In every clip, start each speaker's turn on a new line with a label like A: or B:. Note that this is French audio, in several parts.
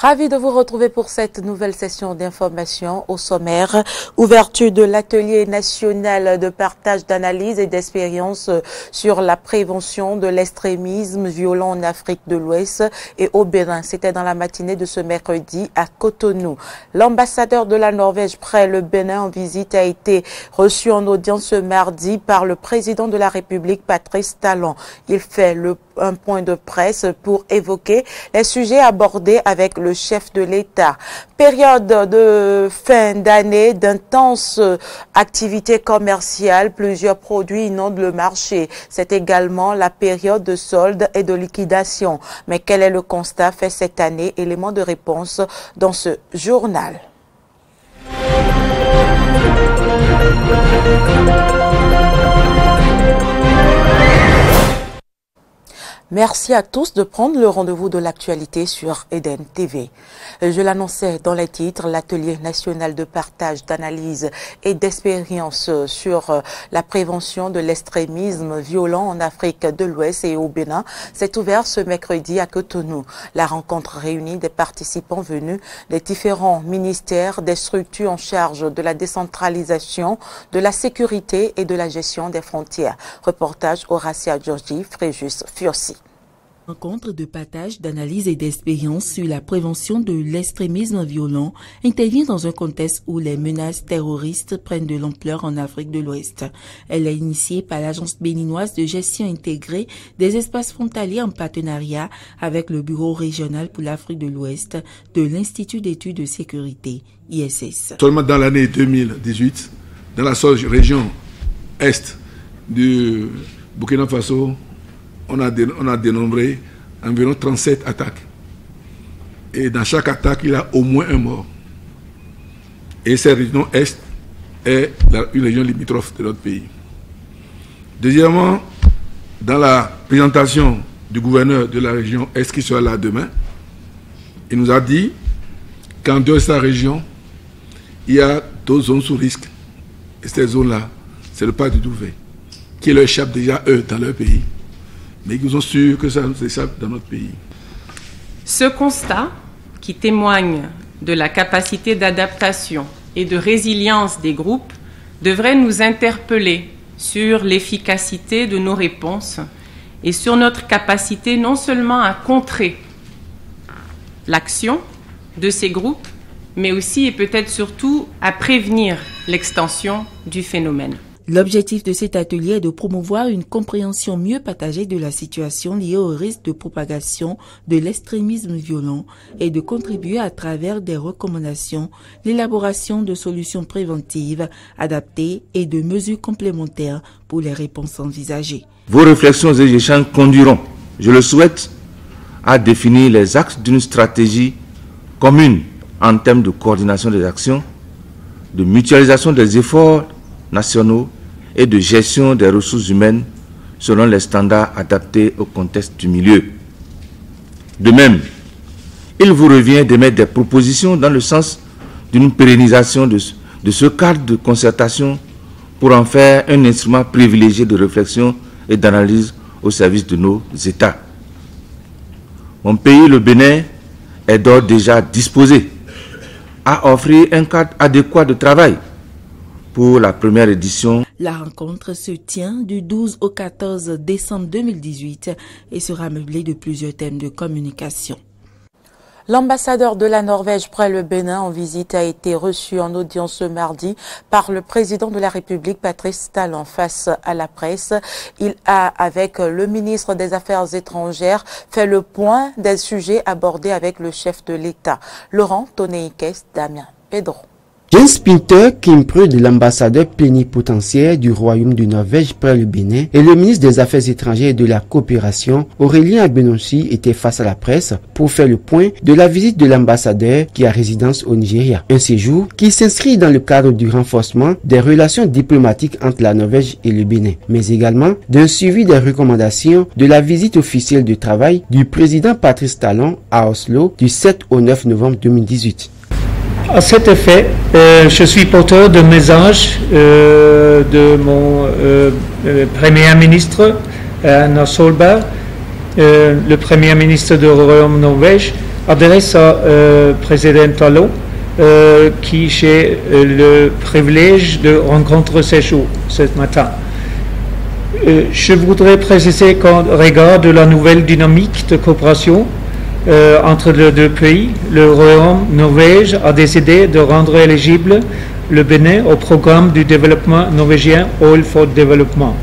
A: Ravi de vous retrouver pour cette nouvelle session d'information. Au sommaire, ouverture de l'atelier national de partage d'analyse et d'expérience sur la prévention de l'extrémisme violent en Afrique de l'Ouest et au Bénin. C'était dans la matinée de ce mercredi à Cotonou. L'ambassadeur de la Norvège près le Bénin en visite a été reçu en audience ce mardi par le président de la République, Patrice Talon. Il fait un point de presse pour évoquer les sujets abordés avec le chef de l'État. Période de fin d'année, d'intenses activités commerciales, plusieurs produits inondent le marché. C'est également la période de solde et de liquidation. Mais quel est le constat fait cette année? Élément de réponse dans ce journal. Merci à tous de prendre le rendez-vous de l'actualité sur Eden TV. Je l'annonçais dans les titres, l'atelier national de partage, d'analyse et d'expérience sur la prévention de l'extrémisme violent en Afrique de l'Ouest et au Bénin s'est ouvert ce mercredi à Cotonou. La rencontre réunit des participants venus des différents ministères, des structures en charge de la décentralisation, de la sécurité et de la gestion des frontières. Reportage Horacia Georgi, Fréjus Fiossi.
B: Rencontre de partage, d'analyse et d'expérience sur la prévention de l'extrémisme violent intervient dans un contexte où les menaces terroristes prennent de l'ampleur en Afrique de l'Ouest. Elle est initiée par l'Agence béninoise de gestion intégrée des espaces frontaliers en partenariat avec le Bureau régional pour l'Afrique de l'Ouest de l'Institut d'études de sécurité, ISS.
C: Seulement dans l'année 2018, dans la seule région est du Burkina Faso, on a dénombré environ 37 attaques. Et dans chaque attaque, il y a au moins un mort. Et cette région Est est une région limitrophe de notre pays. Deuxièmement, dans la présentation du gouverneur de la région Est qui sera là demain, il nous a dit qu'en dehors de sa région, il y a d'autres zones sous risque. Et ces zones-là, c'est le pas du Douvet, qui leur échappe déjà, eux, dans leur pays. Mais ils sont sûrs que ça nous échappe dans notre pays.
D: Ce constat, qui témoigne de la capacité d'adaptation et de résilience des groupes, devrait nous interpeller sur l'efficacité de nos réponses et sur notre capacité non seulement à contrer l'action de ces groupes, mais aussi et peut-être surtout à prévenir l'extension du phénomène.
B: L'objectif de cet atelier est de promouvoir une compréhension mieux partagée de la situation liée au risque de propagation de l'extrémisme violent et de contribuer à travers des recommandations, l'élaboration de solutions préventives adaptées et de mesures complémentaires pour les réponses envisagées.
E: Vos réflexions et échanges conduiront, je le souhaite, à définir les axes d'une stratégie commune en termes de coordination des actions, de mutualisation des efforts nationaux et de gestion des ressources humaines selon les standards adaptés au contexte du milieu. De même, il vous revient d'émettre des propositions dans le sens d'une pérennisation de ce cadre de concertation pour en faire un instrument privilégié de réflexion et d'analyse au service de nos États. Mon pays, le Bénin, est d'ores déjà disposé à offrir un cadre adéquat de travail pour la première édition.
B: La rencontre se tient du 12 au 14 décembre 2018 et sera meublée de plusieurs thèmes de communication.
A: L'ambassadeur de la Norvège près le Bénin en visite a été reçu en audience ce mardi par le président de la République, Patrice Talon. Face à la presse, il a, avec le ministre des Affaires étrangères, fait le point des sujets abordés avec le chef de l'État. Laurent Toneikes, Damien Pedro.
F: Jens Pinter Kimprud, l'ambassadeur plénipotentiaire du Royaume de Norvège près le Bénin, et le ministre des Affaires étrangères et de la coopération, Aurélien Agbenonsi, étaient face à la presse pour faire le point de la visite de l'ambassadeur qui a résidence au Nigeria. Un séjour qui s'inscrit dans le cadre du renforcement des relations diplomatiques entre la Norvège et le Bénin, mais également d'un suivi des recommandations de la visite officielle de travail du président Patrice Talon à Oslo du 7 au 9 novembre 2018.
G: À cet effet, je suis porteur de message de mon Premier ministre, Erna Solberg, le Premier ministre du Royaume Norvège, adresse à président Talon, qui j'ai le privilège de rencontrer ce matin. Je voudrais préciser qu'en regard de la nouvelle dynamique de coopération entre les deux pays, le Royaume Norvège a décidé de rendre éligible le Bénin au programme du développement norvégien Oil for Development.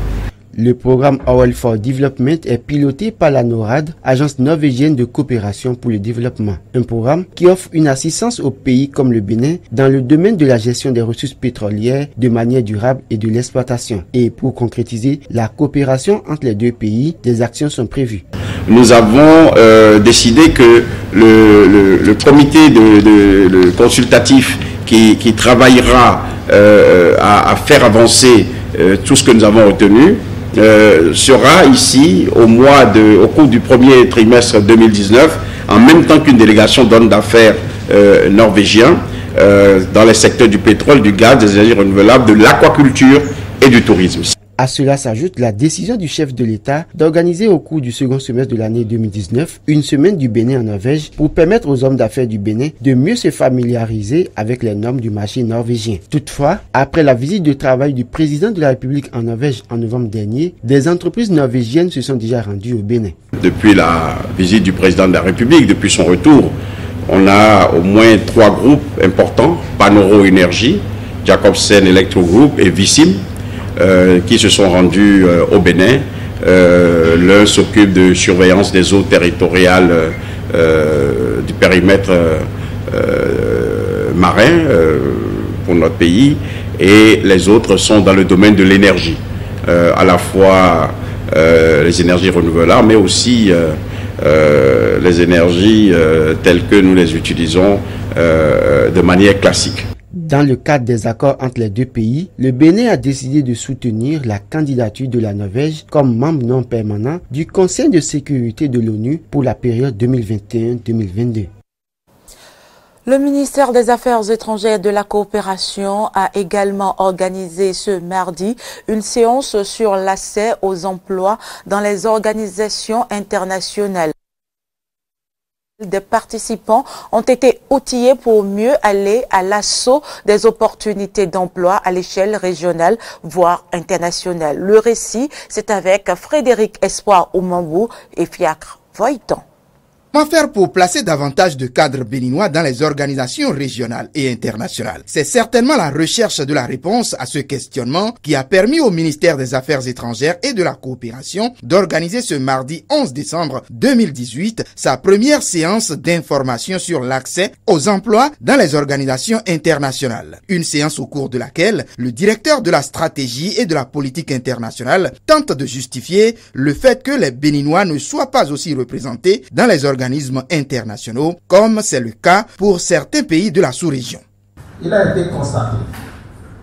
F: Le programme Oil for Development est piloté par la NORAD, agence norvégienne de coopération pour le développement. Un programme qui offre une assistance aux pays comme le Bénin dans le domaine de la gestion des ressources pétrolières de manière durable et de l'exploitation. Et pour concrétiser la coopération entre les deux pays, des actions sont prévues.
H: Nous avons décidé que le comité de consultatif qui travaillera à faire avancer tout ce que nous avons retenu sera ici au cours du premier trimestre 2019, en même temps qu'une délégation d'hommes d'affaires norvégiens dans les secteurs du pétrole, du gaz, des énergies renouvelables, de l'aquaculture et du tourisme.
F: À cela s'ajoute la décision du chef de l'État d'organiser au cours du second semestre de l'année 2019 une semaine du Bénin en Norvège pour permettre aux hommes d'affaires du Bénin de mieux se familiariser avec les normes du marché norvégien. Toutefois, après la visite de travail du président de la République en Norvège en novembre dernier, des entreprises norvégiennes se sont déjà rendues au Bénin.
H: Depuis la visite du président de la République, depuis son retour, on a au moins 3 groupes importants, Panoro Énergie, Jacobsen Electro Group et Vissim, qui se sont rendus au Bénin. L'un s'occupe de surveillance des eaux territoriales du périmètre marin pour notre pays, et les autres sont dans le domaine de l'énergie, à la fois les énergies renouvelables, mais aussi les énergies telles que nous les utilisons de manière classique.
F: Dans le cadre des accords entre les deux pays, le Bénin a décidé de soutenir la candidature de la Norvège comme membre non permanent du Conseil de sécurité de l'ONU pour la période 2021-2022.
A: Le ministère des Affaires étrangères et de la coopération a également organisé ce mardi une séance sur l'accès aux emplois dans les organisations internationales. Des participants ont été outillés pour mieux aller à l'assaut des opportunités d'emploi à l'échelle régionale, voire internationale. Le récit, c'est avec Frédéric Espoir Oumambou et Fiacre Voitan.
I: Comment faire pour placer davantage de cadres béninois dans les organisations régionales et internationales? C'est certainement la recherche de la réponse à ce questionnement qui a permis au ministère des Affaires étrangères et de la coopération d'organiser ce mardi 11 décembre 2018 sa première séance d'information sur l'accès aux emplois dans les organisations internationales. Une séance au cours de laquelle le directeur de la stratégie et de la politique internationale tente de justifier le fait que les Béninois ne soient pas aussi représentés dans les organismes internationaux, comme c'est le cas pour certains pays de la sous-région.
J: Il a été constaté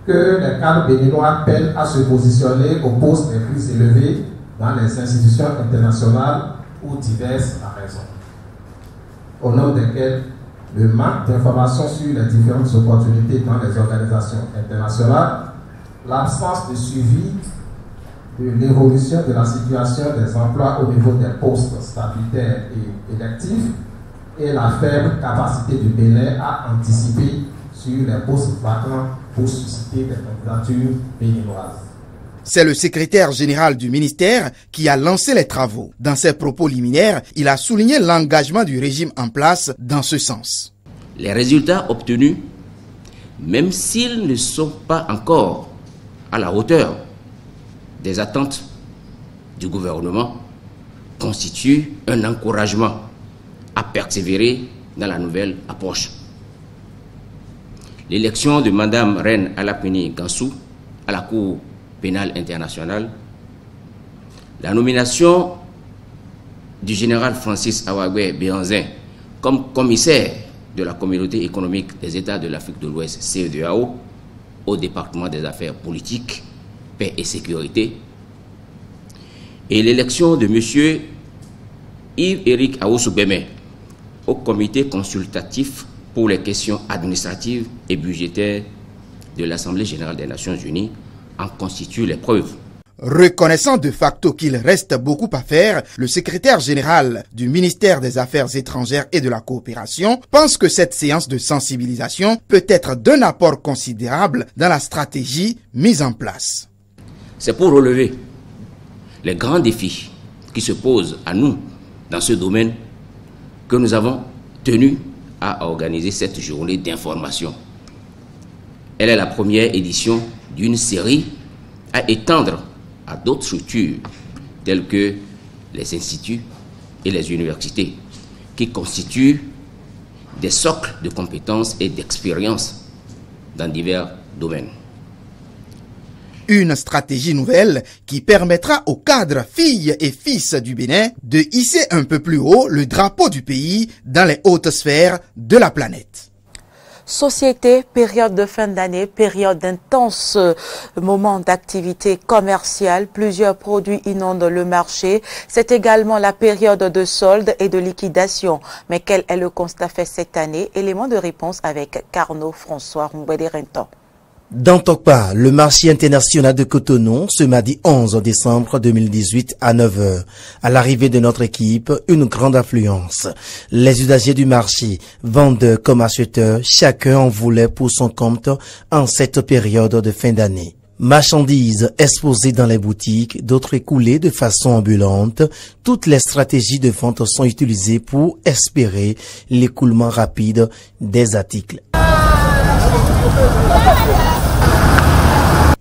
J: que les cadres béninois peinent à se positionner au poste les plus élevés dans les institutions internationales pour diverses raisons, au nom desquelles le manque d'informations sur les différentes opportunités dans les organisations internationales, l'absence de suivi de l'évolution de la situation des emplois au niveau des postes statutaires et électifs et la faible capacité du Bénin à anticiper sur les postes vacants pour susciter des candidatures béninoises.
I: C'est le secrétaire général du ministère qui a lancé les travaux. Dans ses propos liminaires, il a souligné l'engagement du régime en place dans ce sens.
K: Les résultats obtenus, même s'ils ne sont pas encore à la hauteur des attentes du gouvernement, constituent un encouragement à persévérer dans la nouvelle approche. L'élection de Mme Reine Alapini Gansou à la Cour pénale internationale, la nomination du général Francis Awagwe Béanzin comme commissaire de la Communauté économique des États de l'Afrique de l'Ouest, CEDEAO, au département des affaires politiques, paix et sécurité, et l'élection de M. Yves-Éric Aoussoubémé au comité consultatif pour les questions administratives et budgétaires de l'Assemblée générale des Nations unies en constituent les preuves.
I: Reconnaissant de facto qu'il reste beaucoup à faire, le secrétaire général du ministère des Affaires étrangères et de la coopération pense que cette séance de sensibilisation peut être d'un apport considérable dans la stratégie mise en place.
K: C'est pour relever les grands défis qui se posent à nous dans ce domaine que nous avons tenu à organiser cette journée d'information. Elle est la première édition d'une série à étendre à d'autres structures telles que les instituts et les universités qui constituent des socles de compétences et d'expérience dans divers domaines.
I: Une stratégie nouvelle qui permettra aux cadres filles et fils du Bénin de hisser un peu plus haut le drapeau du pays dans les hautes sphères de la planète.
A: Société, période de fin d'année, période d'intenses moments d'activité commerciale, plusieurs produits inondent le marché. C'est également la période de solde et de liquidation. Mais quel est le constat fait cette année? Élément de réponse avec Carnot François Roumbédé-Renton.
L: Dans Tokpa, le marché international de Cotonou, ce mardi 11 décembre 2018 à 9h. À l'arrivée de notre équipe, une grande affluence. Les usagers du marché, vendeurs comme acheteurs, chacun en voulait pour son compte en cette période de fin d'année. Marchandises exposées dans les boutiques, d'autres écoulées de façon ambulante, toutes les stratégies de vente sont utilisées pour espérer l'écoulement rapide des articles.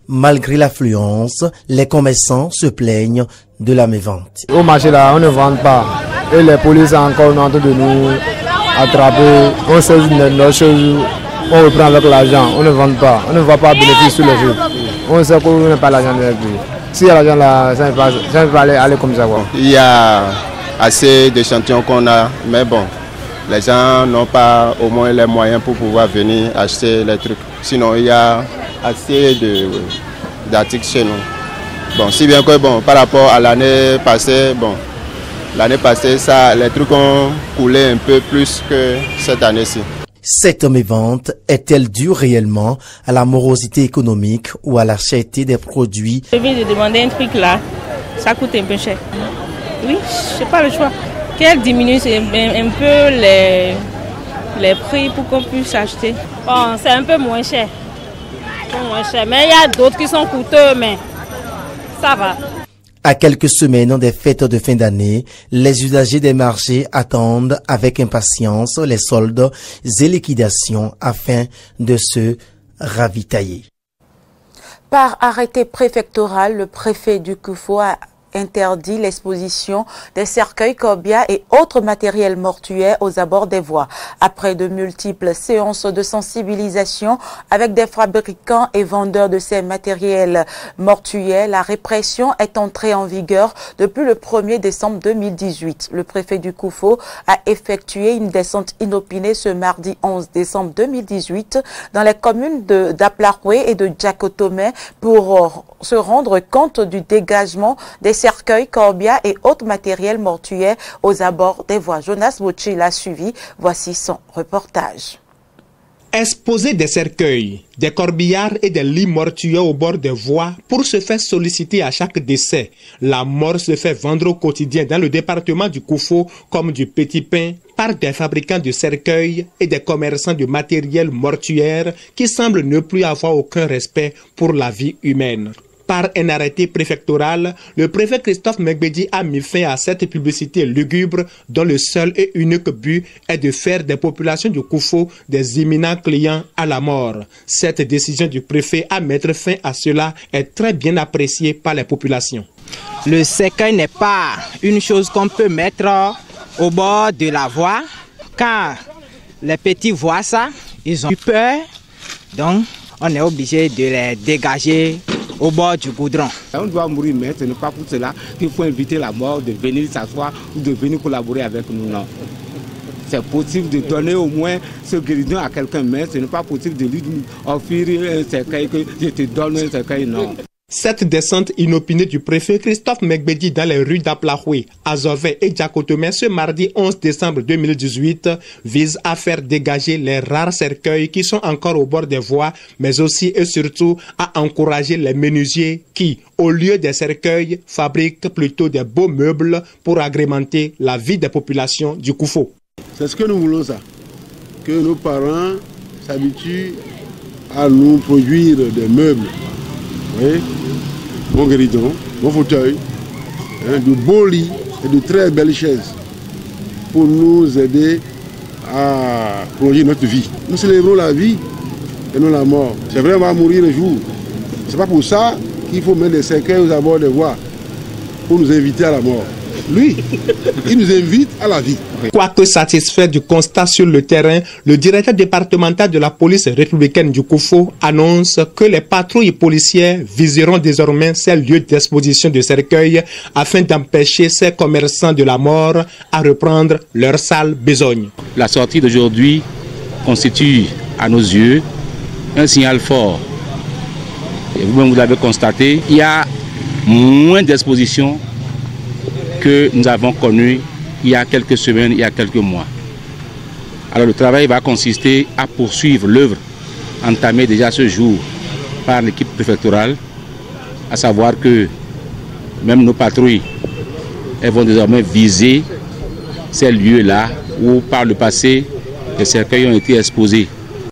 L: Malgré l'affluence, les commerçants se plaignent de la mévente.
M: Au marché là, on ne vend pas. Et les polices sont encore en train de nous attraper. On saisit nos choses, on reprend avec l'argent. On ne vend pas. On ne voit pas bénéfice sur les jeux. On sait qu'on n'a pas l'argent de la vie. S'il y a l'argent là, ça ne va pas aller comme ça. Quoi.
N: Il y a assez d'échantillons qu'on a, mais bon, les gens n'ont pas au moins les moyens pour pouvoir venir acheter les trucs. Sinon, il y a assez d'articles chez nous. Bon, si bien que bon, par rapport à l'année passée, les trucs ont coulé un peu plus que cette année-ci.
L: Cette mévente est-elle due réellement à la morosité économique ou à la cherté des produits?
O: Je viens de demander un truc là, ça coûte un peu cher. Oui, je n'ai pas le choix. Qu'elle diminue un peu les prix pour qu'on puisse acheter.
P: Bon, c'est un peu moins cher. Mais il y a d'autres qui sont coûteux, mais ça va.
L: À quelques semaines des fêtes de fin d'année, les usagers des marchés attendent avec impatience les soldes et liquidations afin de se ravitailler.
A: Par arrêté préfectoral, le préfet du Koufo a interdit l'exposition des cercueils, corbières et autres matériels mortuaires aux abords des voies. Après de multiples séances de sensibilisation avec des fabricants et vendeurs de ces matériels mortuaires, la répression est entrée en vigueur depuis le 1er décembre 2018. Le préfet du Koufo a effectué une descente inopinée ce mardi 11 décembre 2018 dans les communes d'Aplaroué et de Djakotomé pour se rendre compte du dégagement des cercueils, corbières et autres matériels mortuaires aux abords des voies. Jonas Bochi l'a suivi. Voici son reportage.
Q: Exposer des cercueils, des corbillards et des lits mortuaires au bord des voies pour se faire solliciter à chaque décès. La mort se fait vendre au quotidien dans le département du Koufo comme du petit pain par des fabricants de cercueils et des commerçants de matériel mortuaire qui semblent ne plus avoir aucun respect pour la vie humaine. Par un arrêté préfectoral, le préfet Christophe Megbedi a mis fin à cette publicité lugubre dont le seul et unique but est de faire des populations du Koufo des imminents clients à la mort. Cette décision du préfet à mettre fin à cela est très bien appréciée par les populations.
R: Le cercueil n'est pas une chose qu'on peut mettre au bord de la voie. Quand les petits voient ça, ils ont eu peur, donc on est obligé de les dégager au bord du goudron.
S: On doit mourir, mais ce n'est pas pour cela qu'il faut inviter la mort de venir s'asseoir ou de venir collaborer avec nous. Non. C'est possible de donner au moins ce guéridon à quelqu'un, mais ce n'est pas possible de lui offrir un cercueil que je te donne un cercueil, non.
Q: Cette descente inopinée du préfet Christophe Megbedi dans les rues d'Aplahoué, Azové et Djakotomé ce mardi 11 décembre 2018 vise à faire dégager les rares cercueils qui sont encore au bord des voies, mais aussi et surtout à encourager les menuisiers qui, au lieu des cercueils, fabriquent plutôt des beaux meubles pour agrémenter la vie des populations du Koufo.
T: C'est ce que nous voulons, ça. Que nos parents s'habituent à nous produire des meubles. Oui, bon guéridon, bon fauteuil, de beaux lits et de très belles chaises pour nous aider à prolonger notre vie. Nous célébrons la vie et non la mort. C'est vrai, on va mourir un jour. C'est pas pour ça qu'il faut mettre des cercueils aux abords des voies pour nous inviter à la mort. Lui, il nous invite à la vie.
Q: Quoique satisfait du constat sur le terrain, le directeur départemental de la police républicaine du Koufo annonce que les patrouilles policières viseront désormais ces lieux d'exposition de cercueils afin d'empêcher ces commerçants de la mort à reprendre leur sale besogne.
U: La sortie d'aujourd'hui constitue à nos yeux un signal fort. Et vous-même vous l'avez constaté, il y a moins d'expositions que nous avons connu il y a quelques semaines, il y a quelques mois. Alors le travail va consister à poursuivre l'œuvre entamée déjà ce jour par l'équipe préfectorale, à savoir que même nos patrouilles elles vont désormais viser ces lieux-là où par le passé les cercueils ont été exposés.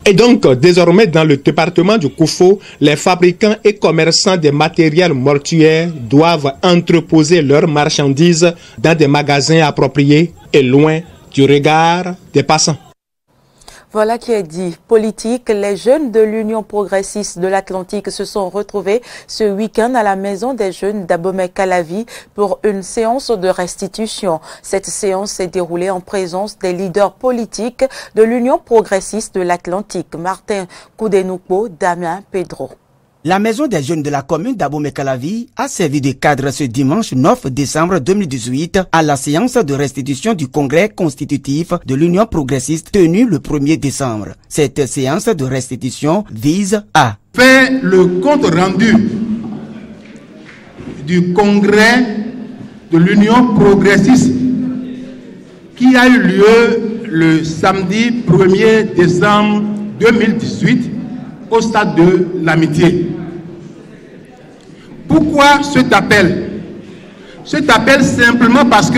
Q: Et donc, désormais, dans le département du Koufo, les fabricants et commerçants des matériels mortuaires doivent entreposer leurs marchandises dans des magasins appropriés et loin du regard des passants.
A: Voilà qui est dit. Politique, les jeunes de l'Union progressiste de l'Atlantique se sont retrouvés ce week-end à la maison des jeunes d'Abomey-Calavi pour une séance de restitution. Cette séance s'est déroulée en présence des leaders politiques de l'Union progressiste de l'Atlantique, Martin Koudenoupo, Damien Pedro.
V: La maison des jeunes de la commune d'Abomey-Calavi a servi de cadre ce dimanche 9 décembre 2018 à la séance de restitution du congrès constitutif de l'Union progressiste tenue le 1er décembre. Cette séance de restitution vise à
W: faire le compte rendu du congrès de l'Union progressiste qui a eu lieu le samedi 1er décembre 2018 au stade de l'Amitié. Pourquoi cet appel? Cet appel simplement parce que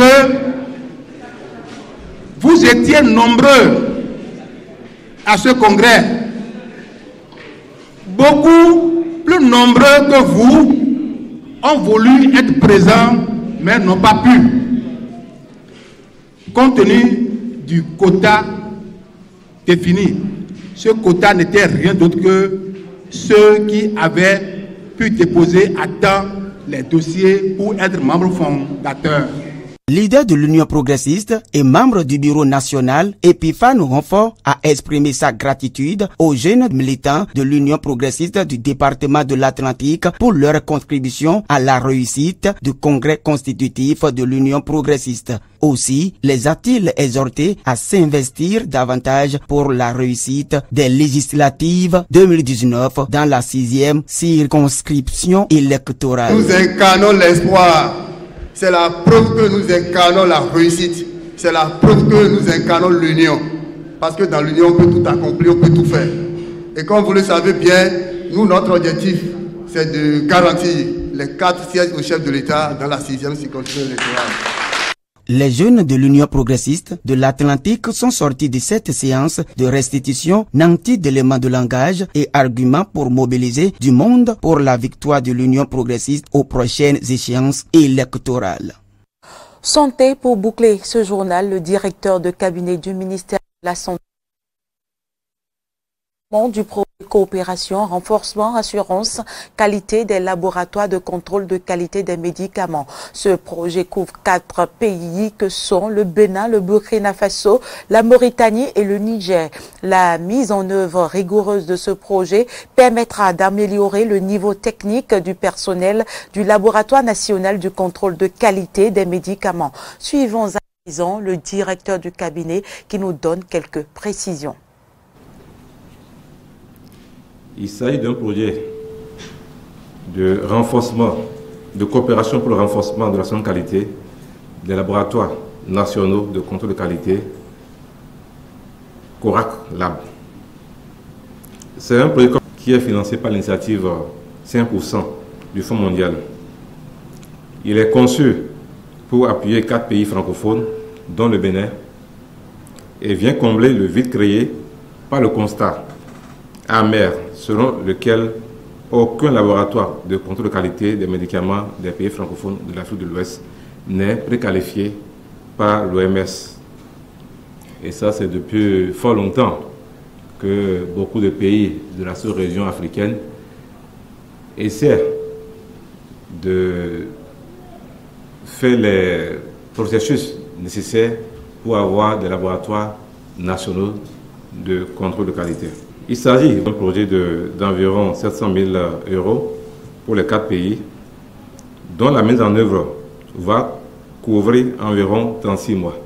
W: vous étiez nombreux à ce congrès. Beaucoup plus nombreux que vous ont voulu être présents mais n'ont pas pu. Compte tenu du quota défini. Ce quota n'était rien d'autre que ceux qui avaient pu déposer à temps les dossiers pour être membres fondateurs.
V: Leader de l'Union progressiste et membre du bureau national, Epiphane Renfort a exprimé sa gratitude aux jeunes militants de l'Union progressiste du département de l'Atlantique pour leur contribution à la réussite du congrès constitutif de l'Union progressiste. Aussi, les a-t-il exhortés à s'investir davantage pour la réussite des législatives 2019 dans la 6e circonscription électorale.
X: Nous incarnons l'espoir. C'est la preuve que nous incarnons la réussite. C'est la preuve que nous incarnons l'union. Parce que dans l'union, on peut tout accomplir, on peut tout faire. Et comme vous le savez bien, nous, notre objectif, c'est de garantir les 4 sièges au chef de l'État dans la 6e circonscription électorale.
V: Les jeunes de l'Union progressiste de l'Atlantique sont sortis de cette séance de restitution nantis d'éléments de langage et arguments pour mobiliser du monde pour la victoire de l'Union progressiste aux prochaines échéances électorales.
A: Santé pour boucler ce journal, le directeur de cabinet du ministère de la Santé du projet coopération, renforcement, assurance, qualité des laboratoires de contrôle de qualité des médicaments. Ce projet couvre 4 pays que sont le Bénin, le Burkina Faso, la Mauritanie et le Niger. La mise en œuvre rigoureuse de ce projet permettra d'améliorer le niveau technique du personnel du Laboratoire national du contrôle de qualité des médicaments. Suivons à présent le directeur du cabinet qui nous donne quelques précisions.
Y: Il s'agit d'un projet
B: de renforcement, de coopération pour le renforcement de la santé de qualité des laboratoires nationaux de contrôle de qualité Corac Lab. C'est un projet qui est financé par l'initiative 5% du Fonds mondial. Il est conçu pour appuyer 4 pays francophones, dont le Bénin, et vient combler le vide créé par le constat amer selon lequel aucun laboratoire de contrôle de qualité des médicaments des pays francophones de l'Afrique de l'Ouest n'est préqualifié par l'OMS. Et ça, c'est depuis fort longtemps que beaucoup de pays de la sous-région africaine essaient de faire les processus nécessaires pour avoir des laboratoires nationaux de contrôle de qualité. Il s'agit d'un projet d'environ 700 000 € pour les 4 pays, dont la mise en œuvre va couvrir environ 36 mois.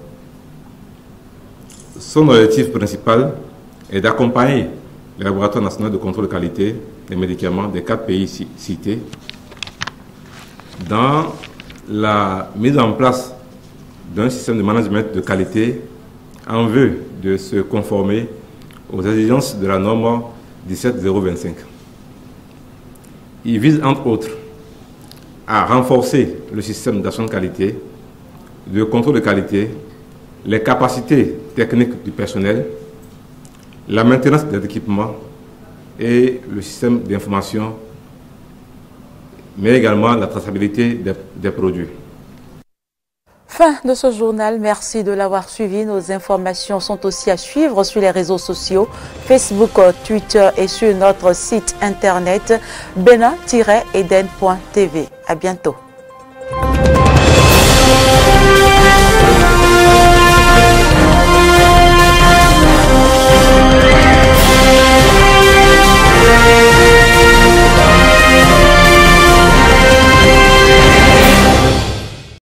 B: Son objectif principal est d'accompagner les laboratoires nationaux de contrôle de qualité des médicaments des 4 pays cités dans la mise en place d'un système de management de qualité en vue de se conformer aux exigences de la norme 17025. Il vise entre autres à renforcer le système d'action de qualité, de contrôle de qualité, les capacités techniques du personnel, la maintenance des équipements et le système d'information, mais également la traçabilité des produits.
A: Fin de ce journal, merci de l'avoir suivi. Nos informations sont aussi à suivre sur les réseaux sociaux, Facebook, Twitter et sur notre site internet benin-eden.tv. À bientôt.